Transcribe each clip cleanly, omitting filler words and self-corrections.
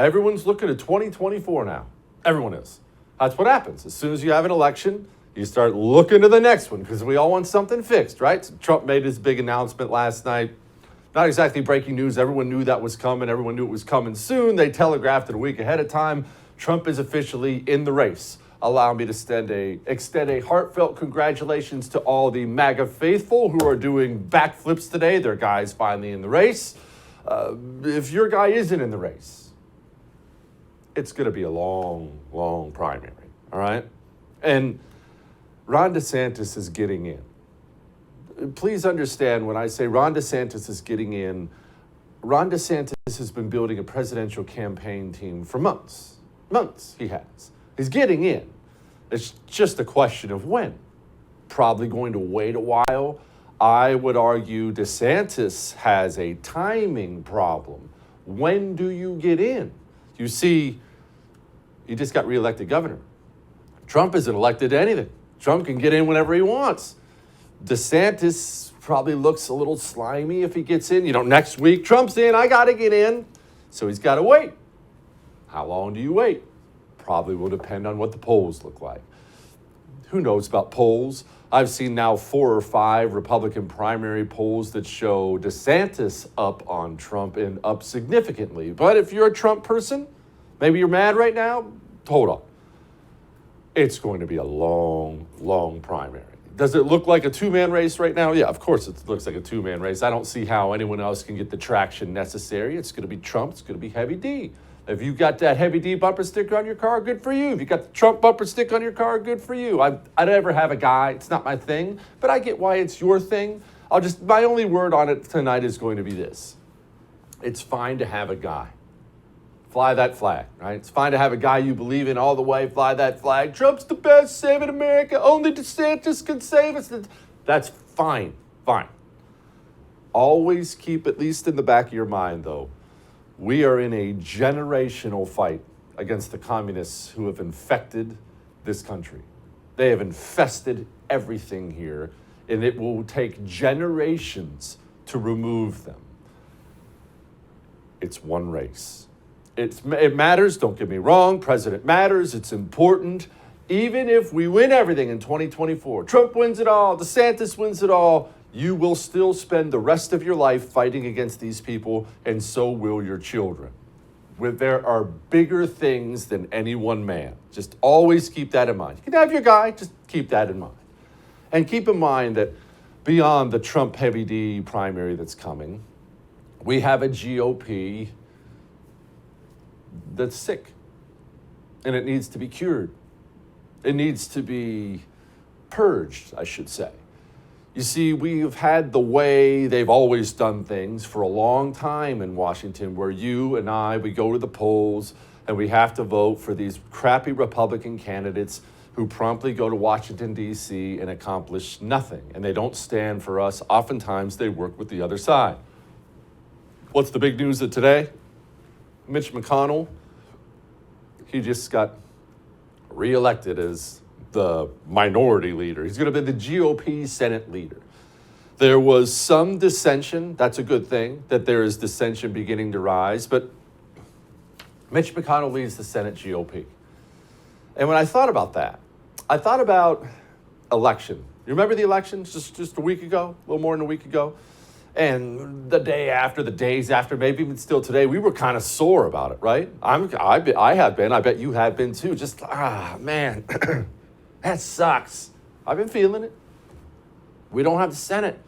Everyone's looking at 2024 now. Everyone is. That's what happens. As soon as you have an election, you start looking to the next one because we all want something fixed, right? So Trump made his big announcement last night. Not exactly breaking news. Everyone knew that was coming. Everyone knew it was coming soon. They telegraphed it a week ahead of time. Trump is officially in the race. Allow me to extend a heartfelt congratulations to all the MAGA faithful who are doing backflips today. Their guy's finally in the race. If your guy isn't in the race, it's going to be a long, long primary, all right? And Ron DeSantis is getting in. Please understand when I say Ron DeSantis is getting in, Ron DeSantis has been building a presidential campaign team for months. Months he has. He's getting in. It's just a question of when. Probably going to wait a while. I would argue DeSantis has a timing problem. When do you get in? You see, he just got reelected governor. Trump isn't elected to anything. Trump can get in whenever he wants. DeSantis probably looks a little slimy if he gets in. Next week, Trump's in, I got to get in. So he's got to wait. How long do you wait? Probably will depend on what the polls look like. Who knows about polls? I've seen now 4 or 5 Republican primary polls that show DeSantis up on Trump and up significantly. But if you're a Trump person, maybe you're mad right now, hold on. It's going to be a long, long primary. Does it look like a two-man race right now? Yeah, of course it looks like a two-man race. I don't see how anyone else can get the traction necessary. It's going to be Trump. It's going to be Heavy D. If you got that Heavy D bumper sticker on your car, good for you. If you got the Trump bumper sticker on your car, good for you. I'd never have a guy. It's not my thing, but I get why it's your thing. My only word on it tonight is going to be this. It's fine to have a guy. Fly that flag, right? It's fine to have a guy you believe in all the way. Fly that flag. Trump's the best, saving America. Only DeSantis can save us. That's fine, fine. Always keep, at least in the back of your mind, though, we are in a generational fight against the communists who have infected this country. They have infested everything here, and it will take generations to remove them. It's one race. It matters, don't get me wrong. President matters, it's important. Even if we win everything in 2024, Trump wins it all, DeSantis wins it all, you will still spend the rest of your life fighting against these people, and so will your children. There are bigger things than any one man. Just always keep that in mind. You can have your guy, just keep that in mind. And keep in mind that beyond the Trump Heavy D primary that's coming, we have a GOP that's sick, and it needs to be cured. It needs to be purged, I should say. You see, we've had the way they've always done things for a long time in Washington, where you and I, we go to the polls and we have to vote for these crappy Republican candidates who promptly go to Washington, D.C. and accomplish nothing. And they don't stand for us. Oftentimes, they work with the other side. What's the big news of today? Mitch McConnell, he just got reelected as the minority leader. He's going to be the GOP Senate leader. There was some dissension. That's a good thing, that there is dissension beginning to rise. But Mitch McConnell leads the Senate GOP. And when I thought about that, I thought about election. You remember the election just a week ago, a little more than a week ago? And the day after, the days after, maybe even still today, we were kind of sore about it, right? I have been. I bet you have been too. Just, man, that sucks. I've been feeling it. We don't have the Senate.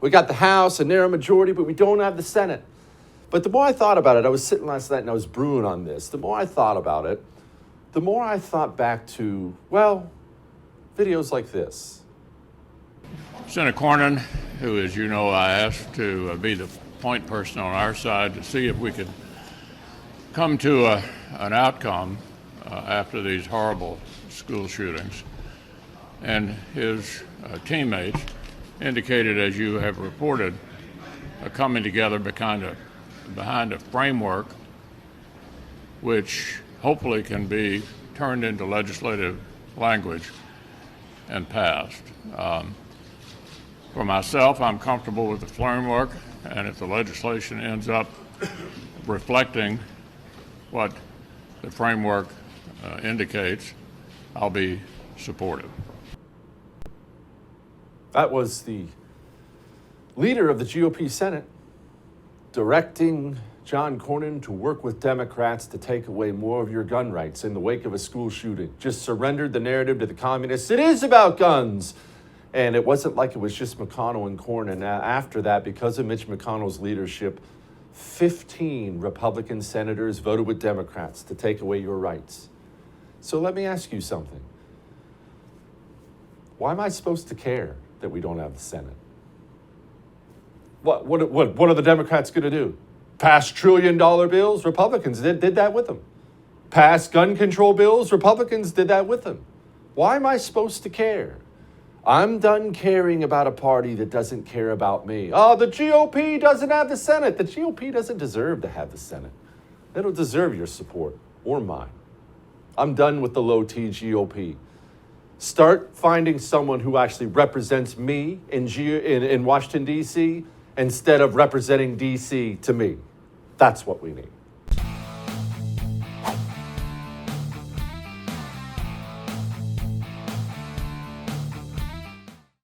We got the House, a narrow majority, but we don't have the Senate. But the more I thought about it, I was sitting last night and I was brewing on this. The more I thought about it, the more I thought back to, well, videos like this. Senator Cornyn, who, as you know, I asked to be the point person on our side to see if we could come to an outcome after these horrible school shootings. And his teammates indicated, as you have reported, a coming together behind a framework which hopefully can be turned into legislative language and passed. For myself, I'm comfortable with the framework, and if the legislation ends up reflecting what the framework indicates, I'll be supportive. That was the leader of the GOP Senate directing John Cornyn to work with Democrats to take away more of your gun rights in the wake of a school shooting. Just surrendered the narrative to the communists. It is about guns. And it wasn't like it was just McConnell and Cornyn. After that, because of Mitch McConnell's leadership, 15 Republican senators voted with Democrats to take away your rights. So let me ask you something. Why am I supposed to care that we don't have the Senate? What are the Democrats going to do? Pass trillion-dollar bills? Republicans did that with them. Pass gun control bills? Republicans did that with them. Why am I supposed to care? I'm done caring about a party that doesn't care about me. Oh, the GOP doesn't have the Senate. The GOP doesn't deserve to have the Senate. They don't deserve your support or mine. I'm done with the low-T GOP. Start finding someone who actually represents me in Washington, D.C., instead of representing D.C. to me. That's what we need.